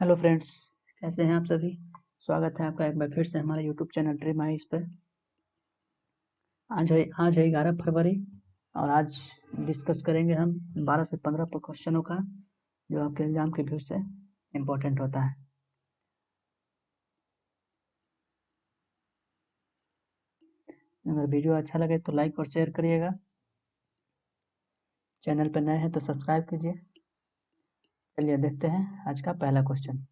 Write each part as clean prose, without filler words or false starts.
Hello friends, कैसे हैं आप सभी। स्वागत है आपका एक बार फिर से हमारे यूट्यूब चैनल ड्रीम आइज पर। आज है 11 फरवरी और आज डिस्कस करेंगे हम 12 से 15 क्वेश्चनों का जो आपके एग्जाम के व्यू से इम्पोर्टेंट होता है। अगर वीडियो अच्छा लगे तो लाइक और शेयर करिएगा। चैनल पर नए हैं तो सब्सक्राइब कीजिए। चलिए देखते हैं आज का पहला क्वेश्चन।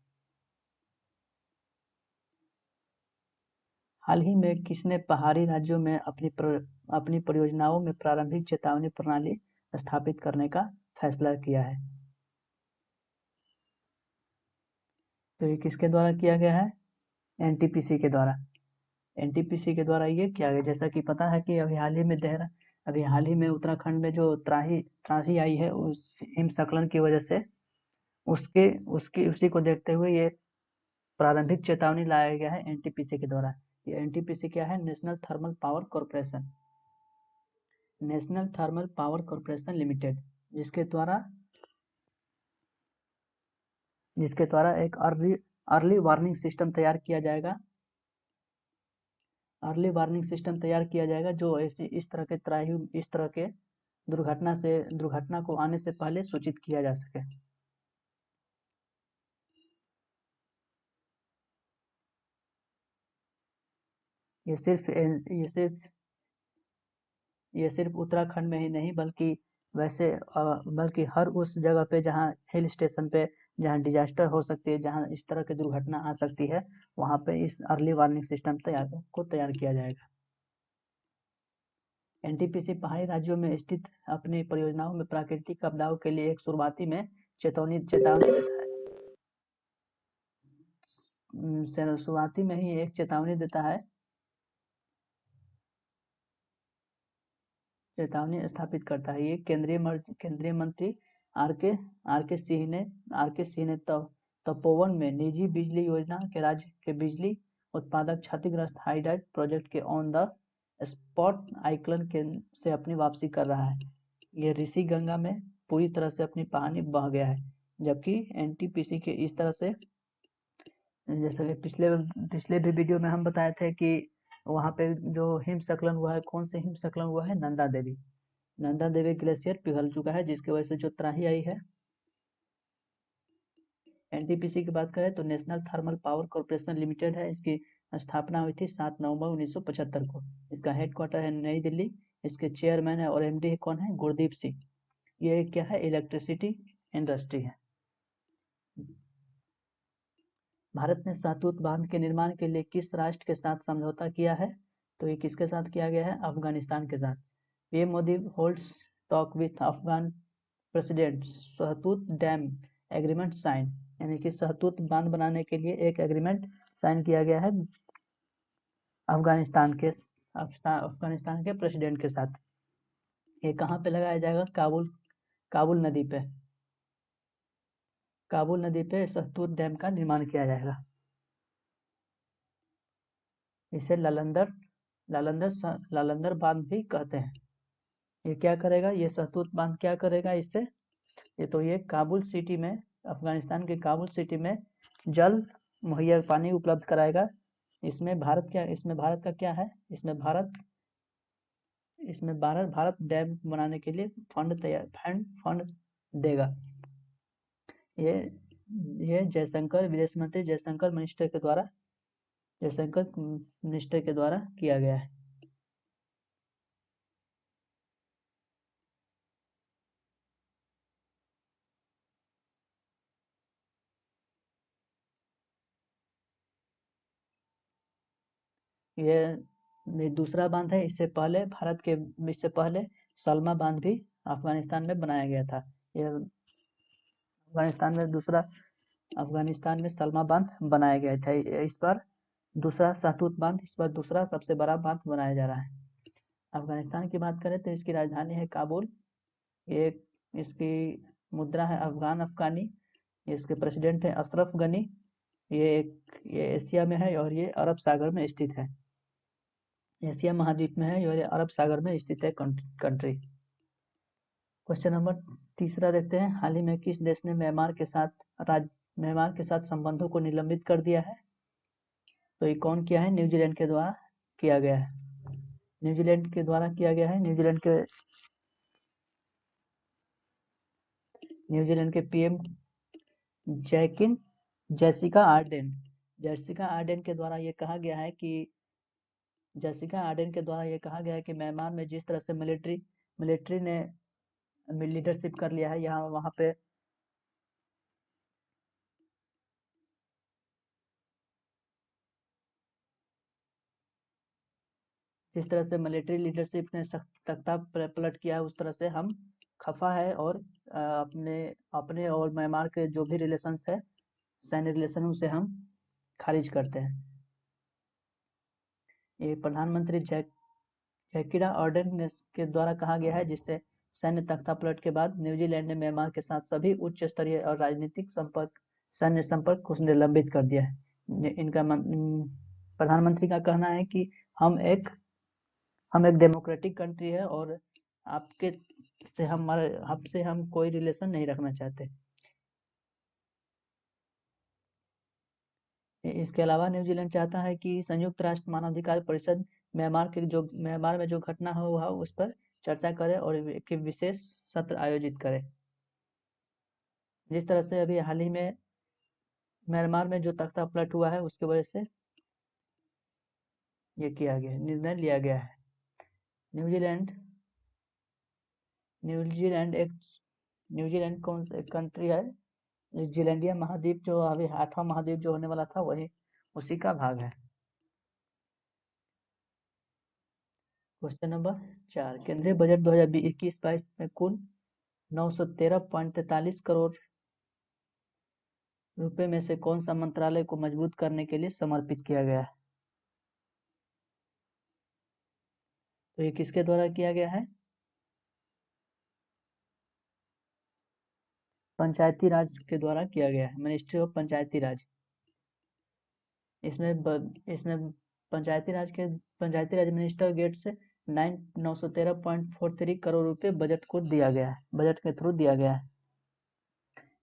हाल ही में किसने पहाड़ी राज्यों में अपनी परियोजनाओं में प्रारंभिक चेतावनी प्रणाली स्थापित करने का फैसला किया है? तो ये किसके द्वारा किया गया है? एनटीपीसी के द्वारा। एनटीपीसी के द्वारा ये किया गया। जैसा कि पता है कि अभी हाल ही में उत्तराखंड में जो त्राही आई है उस हिमस्खलन की वजह से उसके उसकी उसी को देखते हुए ये प्रारंभिक चेतावनी लाया गया है एनटीपीसी के द्वारा। ये एनटीपीसी क्या है? National thermal power corporation limited, जिसके द्वारा एक अर्ली वार्निंग सिस्टम तैयार किया जाएगा। जो ऐसी इस तरह के दुर्घटना को आने से पहले सूचित किया जा सके। ये सिर्फ उत्तराखंड में ही नहीं बल्कि हर उस जगह पे जहाँ हिल स्टेशन पे जहाँ डिजास्टर हो सकती है, जहाँ इस तरह की दुर्घटना आ सकती है, वहाँ पे इस अर्ली वार्निंग सिस्टम तैयार किया जाएगा। एनटीपीसी पहाड़ी राज्यों में स्थित अपनी परियोजनाओं में प्राकृतिक आपदाओं के लिए एक शुरुआती में चेतावनी देता है। शुरुआती में ही एक चेतावनी देता है। चेतावनी स्थापित करता है। ये केंद्रीय मंत्री आर के सिंह ने तपोवन में निजी बिजली योजना के राज्य के बिजली उत्पादक क्षतिग्रस्त हाइड्राइट प्रोजेक्ट के ऑन द स्पॉट आइकलन के से अपनी वापसी कर रहा है। ये ऋषि गंगा में पूरी तरह से अपनी पानी बह गया है, जबकि एनटीपीसी के इस तरह से, जैसे कि पिछले भी वीडियो में हम बताए थे कि वहाँ पे जो हिमस्खलन हुआ है, कौन से हिमस्खलन हुआ है? नंदा देवी ग्लेशियर पिघल चुका है, जिसकी वजह से जो त्राही आई है। एनटीपीसी की बात करें तो national thermal power corporation limited है। इसकी स्थापना हुई थी 7 नवंबर 1975 को। इसका हेडक्वार्टर है नई दिल्ली। इसके चेयरमैन है और एमडी कौन है? गुरदीप सिंह। ये क्या है? इलेक्ट्रिसिटी इंडस्ट्री है। भारत ने सहतूत बांध के निर्माण के लिए किस राष्ट्र के साथ समझौता किया है? तो ये किसके साथ किया गया है? अफगानिस्तान के साथ। PM Modi holds talk with Afghan president सहतूत डैम एग्रीमेंट साइन, यानी कि सहतूत बांध बनाने के लिए एक एग्रीमेंट साइन किया गया है अफगानिस्तान के प्रेसिडेंट के साथ। ये कहाँ पे लगाया जाएगा? काबुल नदी पे सहतूत डैम का निर्माण किया जाएगा। इसे लालंदर बांध भी कहते हैं। ये क्या करेगा? ये सहतूत बांध क्या करेगा इससे? ये काबुल सिटी में, अफगानिस्तान के काबुल सिटी में जल मुहैया पानी उपलब्ध कराएगा। इसमें भारत का क्या है? भारत डैम बनाने के लिए फंड देगा। ये विदेश मंत्री जयशंकर मिनिस्टर के द्वारा किया गया है। ये दूसरा बांध है। इससे पहले सलमा बांध भी अफगानिस्तान में बनाया गया था। ये अफगानिस्तान में सलमा बांध बनाया गया था। इस बार दूसरा सहतूत बांध, इस बार दूसरा सबसे बड़ा बांध बनाया जा रहा है। अफगानिस्तान की बात करें तो इसकी राजधानी है काबुल। ये इसकी मुद्रा है अफगानी। इसके प्रेसिडेंट है अशरफ गनी। ये एशिया में है और ये अरब सागर में स्थित है। एशिया महाद्वीप में है और ये अरब सागर में स्थित है कंट्री। क्वेश्चन नंबर तीसरा देखते हैं। हाल ही में किस देश ने म्यांमार के साथ म्यांमार के साथ संबंधों को निलंबित कर दिया है। तो ये कौन किया है? न्यूजीलैंड के द्वारा किया गया है। न्यूजीलैंड के द्वारा किया गया है। न्यूजीलैंड के पीएम जेसिका आर्डेन के द्वारा ये कहा गया है कि म्यांमार में जिस तरह से मिलिट्री ने लीडरशिप कर लिया है, यहाँ वहाँ पे जिस तरह से मिलिट्री लीडरशिप ने तख्ता पलट किया है, उस तरह से हम खफा है और अपने और म्यांमार के जो भी रिलेशंस है, सैन्य रिलेशन, उसे हम खारिज करते हैं। ये प्रधानमंत्री जैकिंडा आर्डेन के द्वारा कहा गया है, जिससे सैन्य तख्तापलट के बाद न्यूजीलैंड ने म्यांमार के साथ सभी उच्च स्तरीय और राजनीतिक सैन्य संपर्क को निलंबित कर दिया है। प्रधानमंत्री का कहना है कि हम एक डेमोक्रेटिक कंट्री है और आपसे हम कोई रिलेशन नहीं रखना चाहते। इसके अलावा न्यूजीलैंड चाहता है कि संयुक्त राष्ट्र मानवाधिकार परिषद म्यांमार में जो घटना हुआ उस पर चर्चा करे और एक विशेष सत्र आयोजित करे। जिस तरह से अभी हाल ही में म्यांमार में जो तख्ता पलट हुआ है, उसकी वजह से ये निर्णय लिया गया है। न्यूजीलैंड कौन सा कंट्री है? न्यूजीलैंडिया महाद्वीप जो अभी 8वां महाद्वीप जो होने वाला था, वही उसी का भाग है। क्वेश्चन नंबर 4, केंद्रीय बजट 2021-22 में कुल 913.43 करोड़ रुपए में से कौन सा मंत्रालय को मजबूत करने के लिए समर्पित किया गया है? तो ये किसके द्वारा किया गया है? पंचायती राज के द्वारा किया गया है, मिनिस्ट्री ऑफ पंचायती राज। इसमें पंचायती राज मिनिस्टर गेट से 913.43 करोड़ रुपए बजट के थ्रू दिया गया है।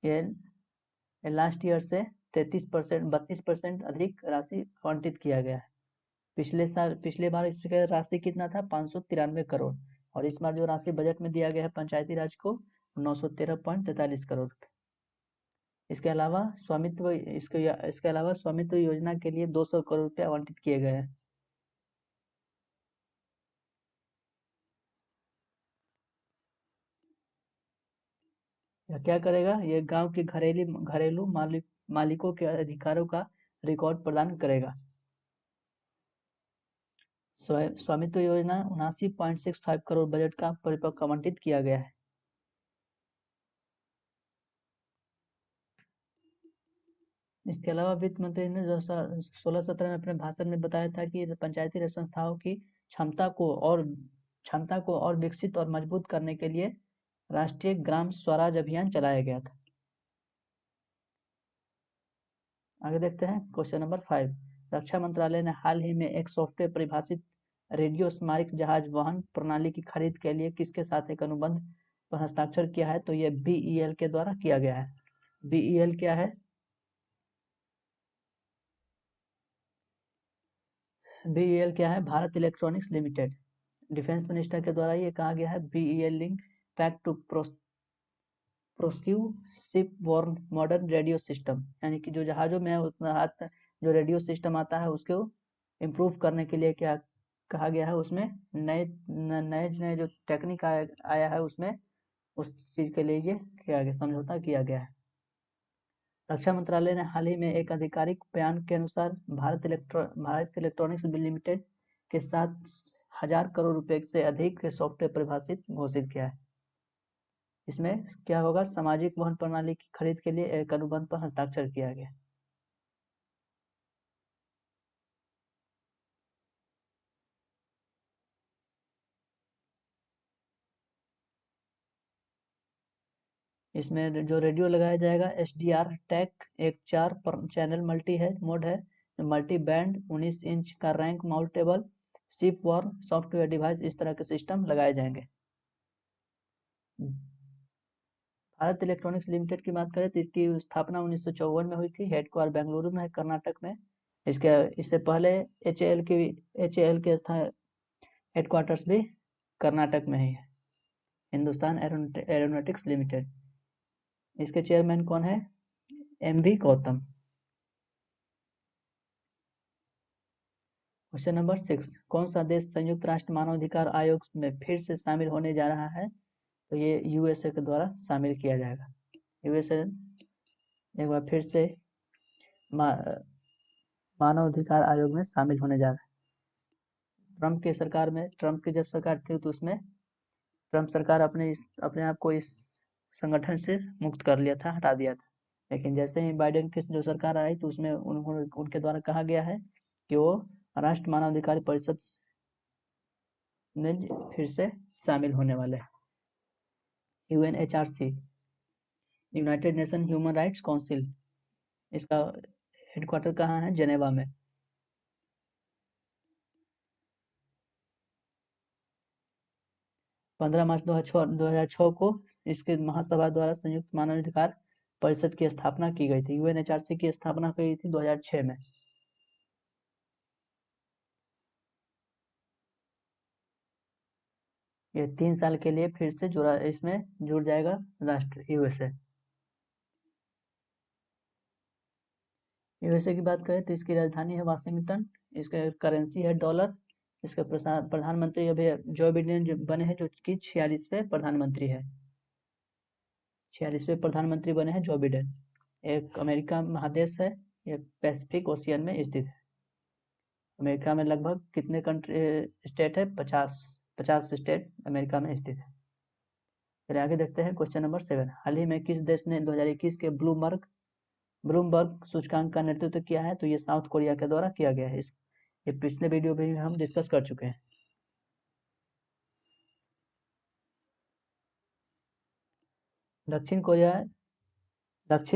ये लास्ट ईयर से 32% अधिक राशि आवंटित किया गया है। पिछले बार इसका राशि कितना था? 593 करोड़, और इस बार जो राशि बजट में दिया गया है पंचायती राज को 913.43 करोड़ रुपए। इसके अलावा स्वामित्व योजना के लिए 200 करोड़ रुपए आवंटित किए गए हैं। यह क्या करेगा? ये गांव के घरेलू मालिकों के अधिकारों का रिकॉर्ड प्रदान करेगा। स्वामित्व योजना 79.65 करोड़ बजट का परिपक्व आवंटित किया गया है। इसके अलावा वित्त मंत्री ने 2016-17 में अपने भाषण में बताया था कि पंचायती राज संस्थाओं की क्षमता को और विकसित और मजबूत करने के लिए राष्ट्रीय ग्राम स्वराज अभियान चलाया गया था। आगे देखते हैं क्वेश्चन नंबर 5। रक्षा मंत्रालय ने हाल ही में एक सॉफ्टवेयर परिभाषित रेडियो स्मारक जहाज वहन प्रणाली की खरीद के लिए किसके साथ एक अनुबंध पर हस्ताक्षर किया है? तो ये BEL के द्वारा किया गया है। BEL क्या है? BEL क्या है? Bharat Electronics Limited. Defence minister के द्वारा ये कहा गया है BEL link pact to procure ship borne modern radio system, यानी कि जो जहाजों में जो रेडियो सिस्टम आता है उसको इम्प्रूव करने के लिए क्या कहा गया है? उसमें नए जो टेक्निक आया है, उसमें उस चीज के लिए ये समझौता किया गया है। रक्षा मंत्रालय ने हाल ही में एक आधिकारिक बयान के अनुसार भारत इलेक्ट्रॉनिक्स लिमिटेड के साथ 1000 करोड़ रुपए से अधिक के सॉफ्टवेयर परिभाषित घोषित किया है। इसमें क्या होगा? सामाजिक वहन प्रणाली की खरीद के लिए एक अनुबंध पर हस्ताक्षर किया गया। इसमें जो रेडियो लगाया जाएगा SDR टेक एक 4 चैनल मोड है, मल्टी बैंड 19 इंच का rack mountable ship borne software device, इस तरह के सिस्टम लगाए जाएंगे। भारत इलेक्ट्रॉनिक्स लिमिटेड की बात करें तो इसकी स्थापना 1954 में हुई थी। हेडक्वार्टर बेंगलुरु में है, कर्नाटक में। इससे पहले एच ए एल के हेडक्वार्टर्स भी कर्नाटक में ही है, हिंदुस्तान एरोनॉटिक्स लिमिटेड। इसके चेयरमैन कौन है? एम.वी. गौतम। क्वेश्चन नंबर 6, कौन सा देश संयुक्त राष्ट्र मानवाधिकार आयोग में फिर से शामिल होने जा रहा है? तो ये यूएसए के द्वारा शामिल किया जाएगा। यूएसए एक बार फिर से मानवाधिकार आयोग में शामिल होने जा रहा है। ट्रम्प की जब सरकार थी तो उसमें ट्रम्प सरकार अपने आप को इस संगठन से मुक्त कर लिया था, हटा दिया था। लेकिन जैसे ही बाइडेन की जो सरकार आई तो उसमें उनके द्वारा कहा गया है कि वो राष्ट्र मानवाधिकार परिषद में फिर से शामिल होने वाले हैं। UNHRC, United nation human rights council, इसका हेडक्वार्टर कहाँ है? जेनेवा में। मार्च 2006 को इसके महासभा द्वारा संयुक्त मानवाधिकार परिषद की स्थापना की गई थी। यूएनएचआरसी की स्थापना की गई थी 2006 में। ये 3 साल के लिए फिर से इसमें जुड़ जाएगा राष्ट्र यूएसए। यूएसए की बात करें तो इसकी राजधानी है वाशिंगटन, इसका करेंसी है डॉलर। इसके प्रधानमंत्री अभी जो बिडेन बने हैं, जो कि 46वें प्रधानमंत्री है। 46वें प्रधानमंत्री बने हैं जो बिडेन। एक अमेरिका महादेश है, ये पैसिफिक ओशियन में स्थित है। अमेरिका में लगभग कितने स्टेट है? 50 स्टेट अमेरिका में स्थित है। फिर आगे देखते हैं क्वेश्चन नंबर 7, हाल ही में किस देश ने 2021 के ब्लूमबर्ग सूचकांक का नेतृत्व किया है? तो ये साउथ कोरिया के द्वारा किया गया है। ये पिछले वीडियो में हम डिस्कस कर चुके हैं। दक्षिण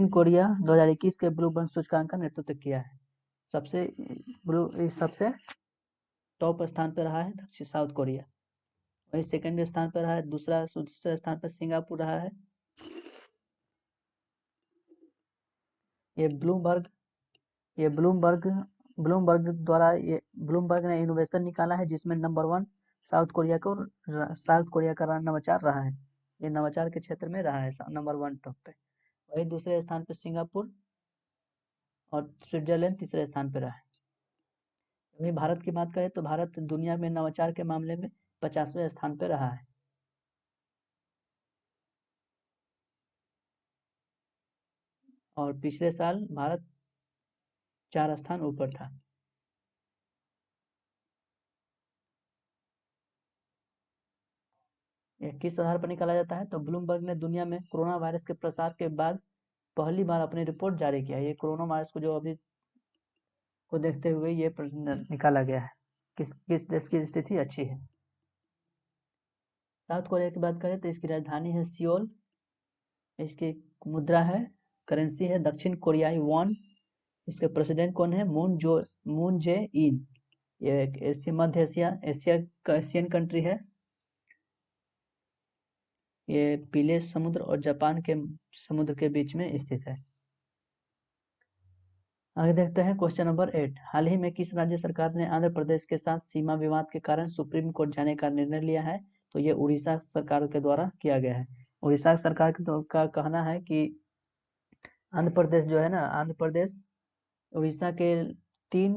कोरिया 2021 के ब्लूमबर्ग सूचकांक का नेतृत्व किया है। सबसे टॉप स्थान पर रहा है दक्षिण साउथ कोरिया। वही सेकंड स्थान पर रहा है, दूसरे स्थान पर सिंगापुर रहा है। ये ब्लूमबर्ग ने इनोवेशन निकाला है, जिसमें नंबर 1 साउथ कोरिया का नवाचार रहा है। ये नवाचार के क्षेत्र में रहा है नंबर 1 टॉप पे। वही दूसरे स्थान पे सिंगापुर और स्विट्जरलैंड तीसरे स्थान पे रहा है। वही भारत की बात करें तो भारत दुनिया में नवाचार के मामले में 50वें स्थान पे रहा है। और पिछले साल भारत 4 स्थान ऊपर था। यह किस आधार पर निकाला जाता है? तो ब्लूमबर्ग ने दुनिया में कोरोना वायरस के प्रसार के बाद पहली बार अपनी रिपोर्ट जारी किया है। ये कोरोना वायरस को जो अभी को देखते हुए ये निकाला गया है किस देश की स्थिति अच्छी है। साउथ कोरिया की बात करें तो इसकी राजधानी है सियोल, इसकी मुद्रा है, करेंसी है दक्षिण कोरियाई वॉन। इसके प्रेसिडेंट कौन है? मून जे इन। ये एक मध्य एशिया का एशियन कंट्री है। ये पीले समुद्र और जापान के समुद्र के बीच में स्थित है। आगे देखते हैं क्वेश्चन नंबर 8, हाल ही में किस राज्य सरकार ने आंध्र प्रदेश के साथ सीमा विवाद के कारण सुप्रीम कोर्ट जाने का निर्णय लिया है? तो ये उड़ीसा सरकार के द्वारा किया गया है। उड़ीसा सरकार का कहना है कि आंध्र प्रदेश जो है ना, आंध्र प्रदेश उड़ीसा के 3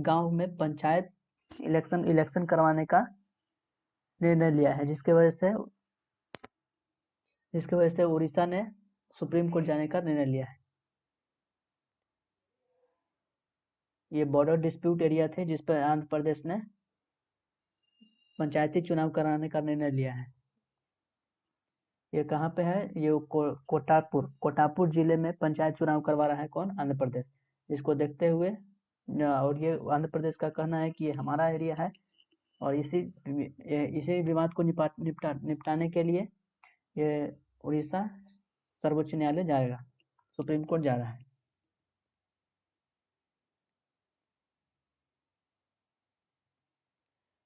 गांव में पंचायत इलेक्शन करवाने का निर्णय लिया है, जिसके वजह से उड़ीसा ने सुप्रीम कोर्ट जाने का निर्णय लिया है। ये बॉर्डर डिस्प्यूट एरिया थे जिस पर आंध्र प्रदेश ने पंचायती चुनाव कराने का निर्णय लिया है। ये कहाँ पे है? ये कोटापुर जिले में पंचायत चुनाव करवा रहा है कौन? आंध्र प्रदेश। इसको देखते हुए और ये आंध्र प्रदेश का कहना है कि ये हमारा एरिया है और इसी विवाद को निपटाने के लिए ये उड़ीसा सर्वोच्च न्यायालय जाएगा, सुप्रीम कोर्ट जा रहा है।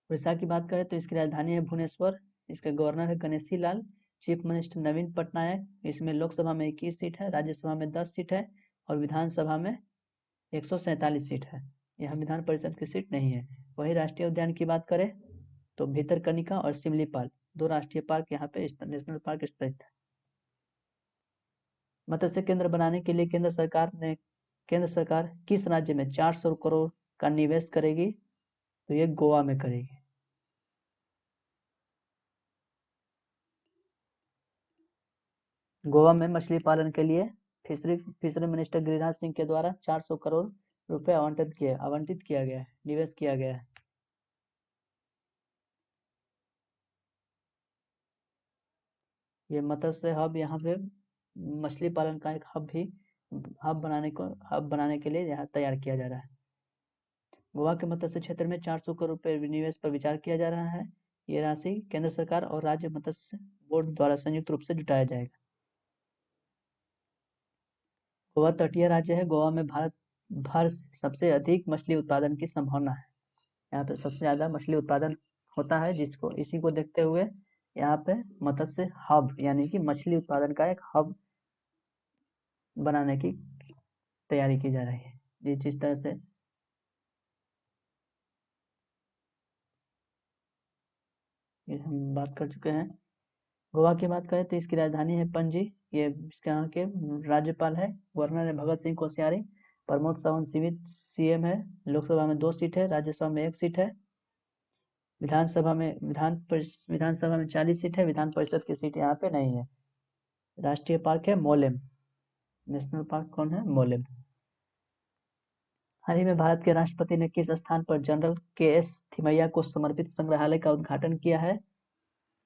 उड़ीसा की बात करें तो इसकी राजधानी है भुवनेश्वर, इसके गवर्नर है गणेशी लाल। चीफ मिनिस्टर नवीन पटनायक। इसमें लोकसभा में 21 सीट है, राज्यसभा में 10 सीट है और विधानसभा में 147 सीट है। यहाँ विधान परिषद की सीट नहीं है। वही राष्ट्रीय उद्यान की बात करें तो भितरकनिका और सिमलीपाल 2 राष्ट्रीय पार्क यहाँ पे नेशनल पार्क स्थित है। मत्स्य केंद्र बनाने के लिए केंद्र सरकार किस राज्य में 400 करोड़ का निवेश करेगी? तो ये गोवा में करेगी। गोवा में मछली पालन के लिए फिशरी मिनिस्टर गिरिराज सिंह के द्वारा 400 करोड़ रुपए आवंटित किया गया है, निवेश किया गया है। ये मत्स्य हब यहाँ पे मछली पालन का एक हब बनाने के लिए यहाँ तैयार किया जा रहा है। गोवा के मत्स्य क्षेत्र में 400 करोड़ रुपए निवेश पर विचार किया जा रहा है। ये राशि केंद्र सरकार और राज्य मत्स्य बोर्ड द्वारा संयुक्त रूप से जुटाया जाएगा। गोवा तटीय राज्य है। गोवा में भारत भर सबसे अधिक मछली उत्पादन की संभावना है। यहाँ पे सबसे ज्यादा मछली उत्पादन होता है, इसी को देखते हुए यहाँ पे मत्स्य हब यानी कि मछली उत्पादन का एक हब बनाने की तैयारी की जा रही है। जिस तरह से ये हम बात कर चुके हैं। गोवा की बात करें तो इसकी राजधानी है पणजी। ये इसके यहाँ के राज्यपाल है, गवर्नर है भगत सिंह कोश्यारी। प्रमोद सावंत सीएम है। लोकसभा में 2 सीट है, राज्यसभा में 1 सीट है। विधानसभा में 40 सीट है। विधान परिषद की सीट यहाँ पे नहीं है। राष्ट्रीय पार्क है मोलेम। नेशनल पार्क कौन है? मोलेम। हाल ही में भारत के राष्ट्रपति ने किस स्थान पर जनरल के.एस. थिमैया को समर्पित संग्रहालय का उद्घाटन किया है?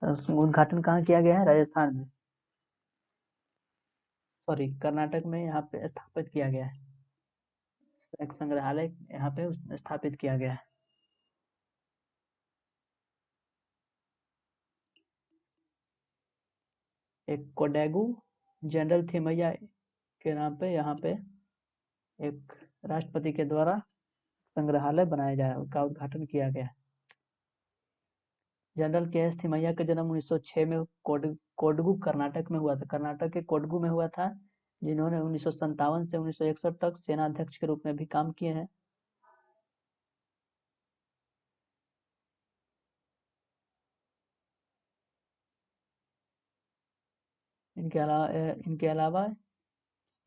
उद्घाटन कहाँ किया गया है? राजस्थान में, सॉरी कर्नाटक में यहाँ पे स्थापित किया गया है। एक संग्रहालय यहाँ पे स्थापित किया गया है। एक कोडागू जनरल थिमैया के नाम पे यहाँ पे एक राष्ट्रपति के द्वारा संग्रहालय बनाया जा रहा है, उसका उद्घाटन किया गया है। General KS. थिमैया का जन्म 1906 में कोडगू कर्नाटक में हुआ था। कर्नाटक के कोडगू में हुआ था, जिन्होंने 1957 से 1961 तक सेना अध्यक्ष के रूप में भी काम किए हैं। इनके अलावा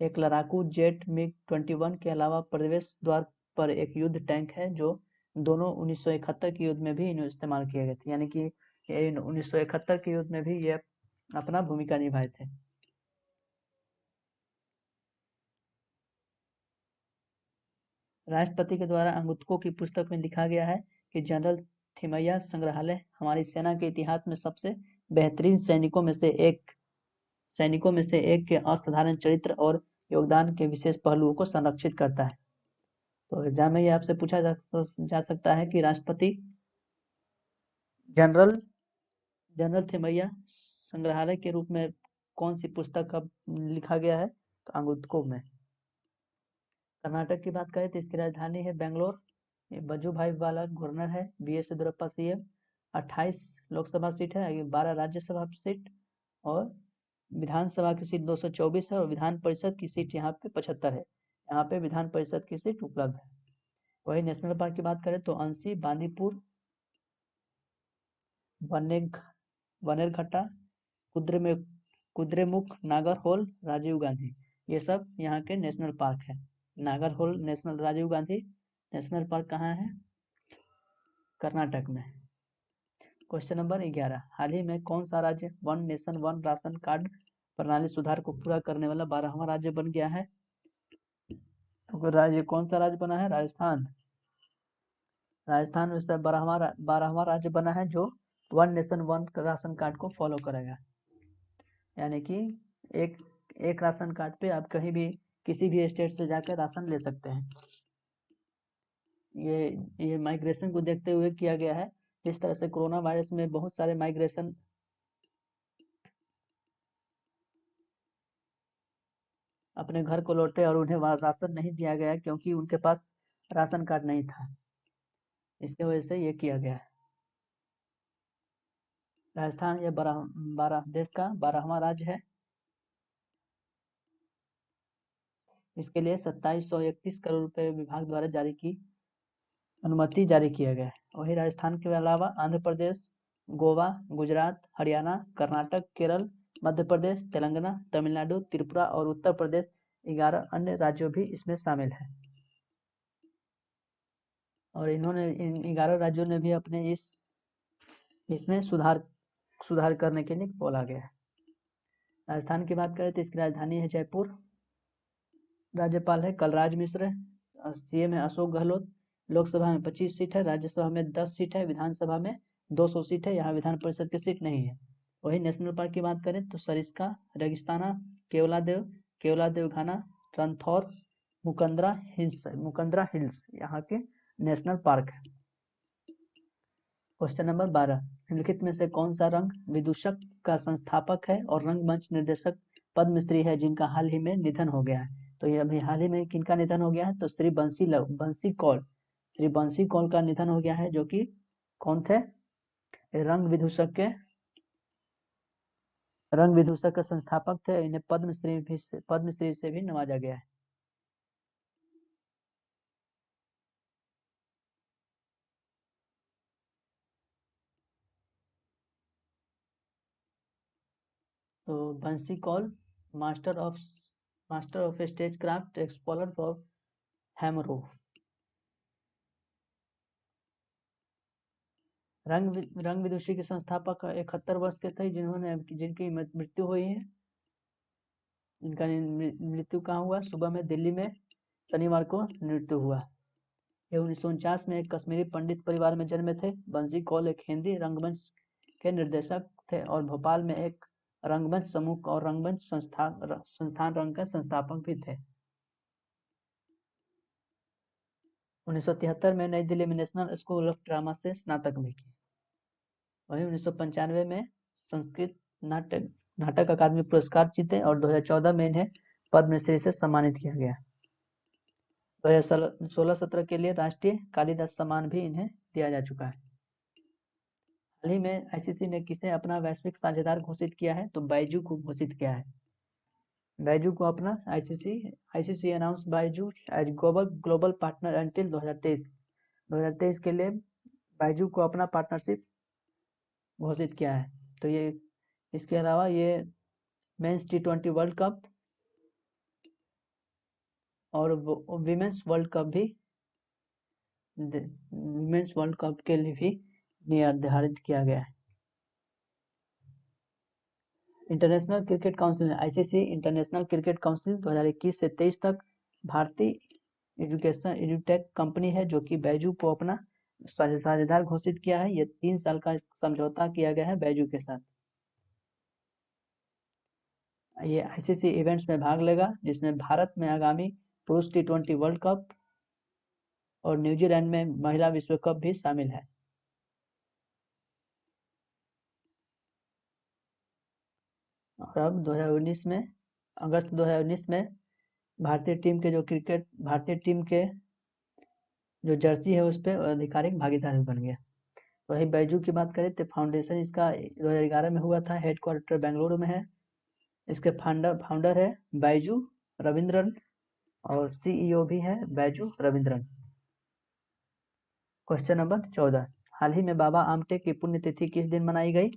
एक लड़ाकू जेट मिग 21 के अलावा प्रवेश द्वार पर एक युद्ध टैंक है, जो दोनों 1971 के युद्ध में भी इस्तेमाल किए गए थे। यानी कि 1971 के युद्ध में भी ये अपना भूमिका निभाए थे। राष्ट्रपति के द्वारा अंगुत्को की पुस्तक में लिखा गया है कि जनरल थिमैया संग्रहालय हमारी सेना के इतिहास में सबसे बेहतरीन सैनिकों में से एक के असाधारण चरित्र और योगदान के विशेष पहलुओं को संरक्षित करता है। तो एग्जाम में ये आपसे पूछा जा सकता है कि राष्ट्रपति जनरल थिमैया संग्रहालय के रूप में कौन सी पुस्तक का लिखा गया है? तो अंगुत्को में। कर्नाटक की बात करें तो इसकी राजधानी है बेंगलोर। वजुभाई वाला गवर्नर है। B S. Yediyurappa CM. 28 Lok Sabha seat है, 12 राज्यसभा सीट और विधानसभा की सीट 224 है और विधान परिषद की सीट यहाँ पे 75 है। यहाँ पे विधान परिषद की सीट उपलब्ध है। वही नेशनल पार्क की बात करें तो अंसी, बांदीपुर, बनेरघट्टा, कुद्रेमुख, नागरहोल, राजीव गांधी, ये सब यहाँ के नेशनल पार्क है। Nagarhole national Rajiv Gandhi national park कहाँ है? कर्नाटक में। क्वेश्चन नंबर 11, हाल ही में कौन सा राज्य one nation one ration card प्रणाली सुधार को पूरा करने वाला 12वां राज्य बन गया है? तो राज्य कौन सा राज्य बना है? राजस्थान में 12वां राज्य बना है जो one nation one ration card को फॉलो करेगा। यानी कि एक राशन कार्ड पे आप कहीं भी किसी भी स्टेट से जाकर राशन ले सकते हैं। ये माइग्रेशन को देखते हुए किया गया है। इस तरह से कोरोना वायरस में बहुत सारे माइग्रेशन अपने घर को लौटे और उन्हें वहां राशन नहीं दिया गया क्योंकि उनके पास राशन कार्ड नहीं था। इसके वजह से ये किया गया है। राजस्थान ये देश का 12वां राज्य है। इसके लिए 2731 करोड़ रुपए विभाग द्वारा अनुमति जारी किया गया है। वही राजस्थान के अलावा आंध्र प्रदेश, गोवा, गुजरात, हरियाणा, कर्नाटक, केरल, मध्य प्रदेश, तेलंगाना, तमिलनाडु, त्रिपुरा और उत्तर प्रदेश 11 अन्य राज्यों भी इसमें शामिल है। और इन्होंने इन 11 राज्यों ने भी अपने इसमें सुधार करने के लिए बोला गया है। राजस्थान की बात करें तो इसकी राजधानी है जयपुर। राज्यपाल है कलराज मिश्र। सीएम है अशोक गहलोत। लोकसभा में 25 सीट है, राज्यसभा में 10 सीट है, विधानसभा में 200 सीट है। यहाँ विधान परिषद की सीट नहीं है। वही नेशनल पार्क की बात करें तो सरिस्का, रेगिस्ताना, केवलादेव घाना, रणथौर, मुकंदरा हिल्स यहाँ के नेशनल पार्क है। क्वेश्चन नंबर 12, निम्नलिखित में से कौन सा रंग विदूषक का संस्थापक है और रंगमंच निर्देशक पद्मश्री है जिनका हाल ही में निधन हो गया है? तो ये अभी हाल ही में किनका निधन हो गया है? तो श्री बंसी कौल का निधन हो गया है, जो कि कौन थे? रंग विदूषक के संस्थापक थे। इन्हें पद्मश्री से भी नवाजा गया है। तो Bansi Kaul master of stagecraft explorer for हैमरो। रंग विदुषी के संस्थापक 71 वर्ष के थे, जिनकी मृत्यु हुई है। इनका मृत्यु कहाँ हुआ? सुबह में दिल्ली में शनिवार को मृत्यु हुआ। ये 1949 में एक कश्मीरी पंडित परिवार में जन्मे थे। बंसी कौल एक हिंदी रंगमंच के निर्देशक थे और भोपाल में एक रंगमंच समूह और रंगमंच संस्थान रंग के संस्थापक भी थे। 1973 में नई दिल्ली में नेशनल स्कूल ऑफ ड्रामा से स्नातक भी की। वही 1995 में संस्कृत नाटक अकादमी पुरस्कार जीते और 2014 में इन्हें पद्मश्री से सम्मानित किया गया। 2016-17 के लिए राष्ट्रीय कालिदास सम्मान भी इन्हें दिया जा चुका है। हाल ही में आईसीसी ने किसे अपना वैश्विक साझेदार घोषित किया है? तो बायजू को घोषित किया है। बायजू को अपना ICC announce Byju as global partner until 2023 के लिए बायजू को अपना पार्टनरशिप घोषित किया है। तो ये इसके अलावा ये मेंस T20 वर्ल्ड कप और विमेंस वर्ल्ड कप के लिए भी निर्धारित किया गया है। International cricket council ICC international cricket council 2021 से 23 तक भारतीय एजुटेक कंपनी है, जो कि बैजू को अपना साझेदार घोषित किया है। ये 3 साल का समझौता किया गया है बैजू के साथ। ये आईसीसी इवेंट्स में भाग लेगा, जिसमें भारत में आगामी पुरुष T20 वर्ल्ड कप और न्यूजीलैंड में महिला विश्व कप भी शामिल है। और अब 2019 में अगस्त 2019 में भारतीय टीम के जो जर्सी है उस पर आधिकारिक भागीदार बन गया। वही बैजू की बात करें तो फाउंडेशन इसका 2011 में हुआ था। हेडक्वार्टर बेंगलुरु में है। इसके फाउंडर है बैजू रविंद्रन और सीईओ भी है बैजू रविंद्रन। क्वेश्चन नंबर 14, हाल ही में बाबा आमटे की पुण्यतिथि किस दिन मनाई गई?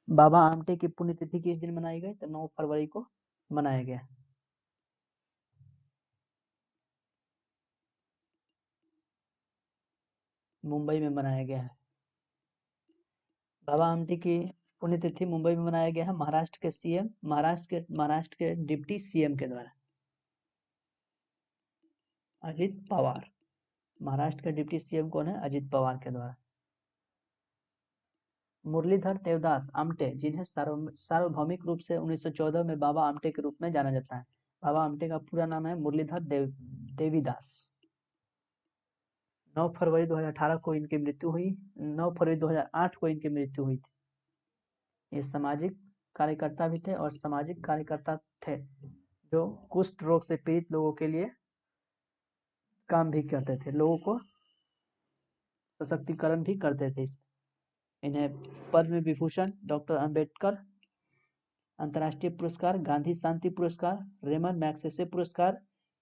बाबा आमटे की पुण्यतिथि किस दिन मनाई गई? तो 9 फरवरी को मनाया गया। मुंबई में मनाया गया है। बाबा आमटे की पुण्यतिथि मुंबई में मनाया गया है महाराष्ट्र के डिप्टी सीएम के द्वारा। अजित पवार। महाराष्ट्र के डिप्टी सीएम कौन है? अजित पवार के द्वारा। मुरलीधर देवदास आमटे, जिन्हें सार्वभौमिक रूप से 1914 में बाबा आमटे के रूप में जाना जाता है। बाबा आमटे का पूरा नाम है मुरलीधर देवीदास। 9 फरवरी 2018 को इनकी मृत्यु हुई। 9 फरवरी 2008 को इनकी मृत्यु हुई थी। ये सामाजिक कार्यकर्ता भी थे और सामाजिक कार्यकर्ता थे जो कुष्ठ रोग से पीड़ित लोगों के लिए काम भी करते थे, लोगों को सशक्तिकरण भी करते थे। इन्हें पद्म विभूषण, डॉक्टर अंबेडकर अंतर्राष्ट्रीय पुरस्कार, गांधी शांति पुरस्कार, रेमन मैग्सेसे पुरस्कार,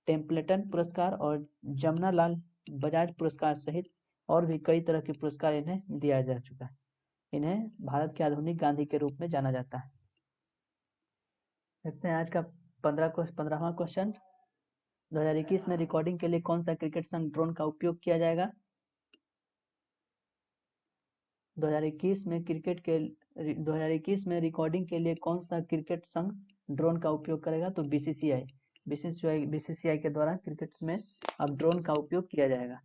टेम्पलेटन पुरस्कार और जमनालाल बजाज पुरस्कार सहित और भी कई तरह के पुरस्कार इन्हें दिया जा चुका है। इन्हें भारत के आधुनिक गांधी के रूप में जाना जाता है। देखते हैं आज का 15वां क्वेश्चन। 2021 में रिकॉर्डिंग के लिए कौन सा क्रिकेट संघ ड्रोन का उपयोग किया जाएगा? 2021 में रिकॉर्डिंग के लिए कौन सा क्रिकेट संघ ड्रोन का उपयोग करेगा? तो बीसीसीआई के द्वारा क्रिकेट में अब ड्रोन का उपयोग किया जाएगा।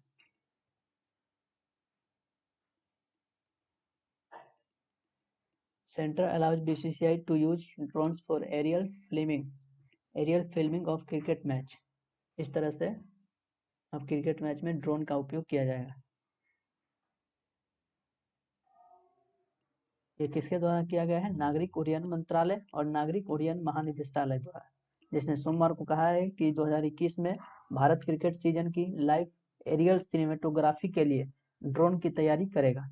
Center allows BCCI to use drones for aerial filming of cricket match। इस तरह से अब क्रिकेट मैच में ड्रोन का उपयोग किया जाएगा। ये किसके द्वारा किया गया है? नागरिक उड्डयन मंत्रालय और नागरिक उड्डयन महानिदेशालय द्वारा, जिसने सोमवार को कहा है कि 2021 में भारत क्रिकेट सीजन की लाइव एरियल सिनेमेटोग्राफी के लिए ड्रोन की तैयारी करेगा।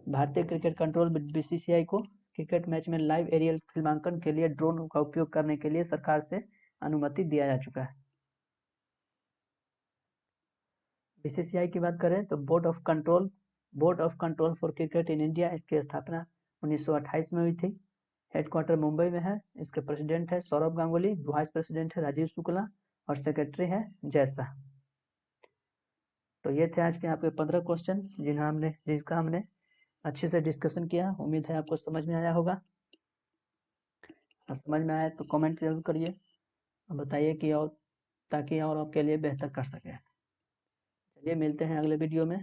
भारतीय क्रिकेट कंट्रोल बीसीसीआई को क्रिकेट मैच में लाइव एरियल फिल्मांकन के लिए ड्रोन का उपयोग करने के लिए सरकार से अनुमति दिया जा चुका है। बीसीसीआई की बात करें तो board of control for cricket in India, इसकी स्थापना 1928 में हुई थी। हेडक्वार्टर मुंबई में है। इसके प्रेसिडेंट है सौरभ गांगुली, वाइस प्रेसिडेंट है राजीव शुक्ला और सेक्रेटरी है जय शाह। तो ये थे आज के आपके 15 क्वेश्चन जिसका हमने अच्छे से डिस्कशन किया। उम्मीद है आपको समझ में आया होगा। और समझ में आया तो कमेंट जरूर करिए, बताइए कि और ताकि और आपके लिए बेहतर कर सके। चलिए मिलते हैं अगले वीडियो में।